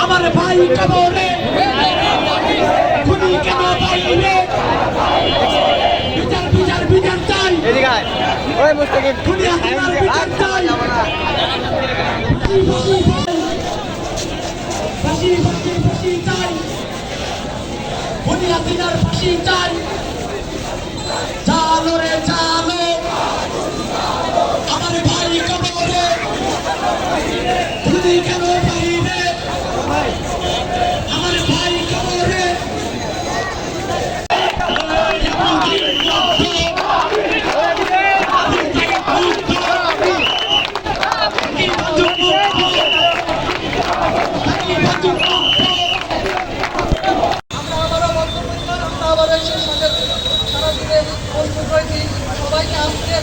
আমার ভাই কবরে খুনি কেন বাইরে বিচার বিচার বিচার চাই ওই মুস্তাকিম খুনি হাসিনার বিচার চাই ফাঁসি ফাঁসি ফাঁসি চাই খুনি হাসিনার ফাঁসি চাই চালো রে চালো আমার ভাই কবরে খুনি কেন বাইরে আমার ভাই কবরে সবাইকে আসতে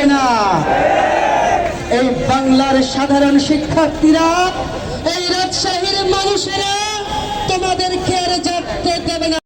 না এই বাংলার সাধারণ শিক্ষার্থীরা, এই রাজশাহীর মানুষেরা তোমাদেরকে আর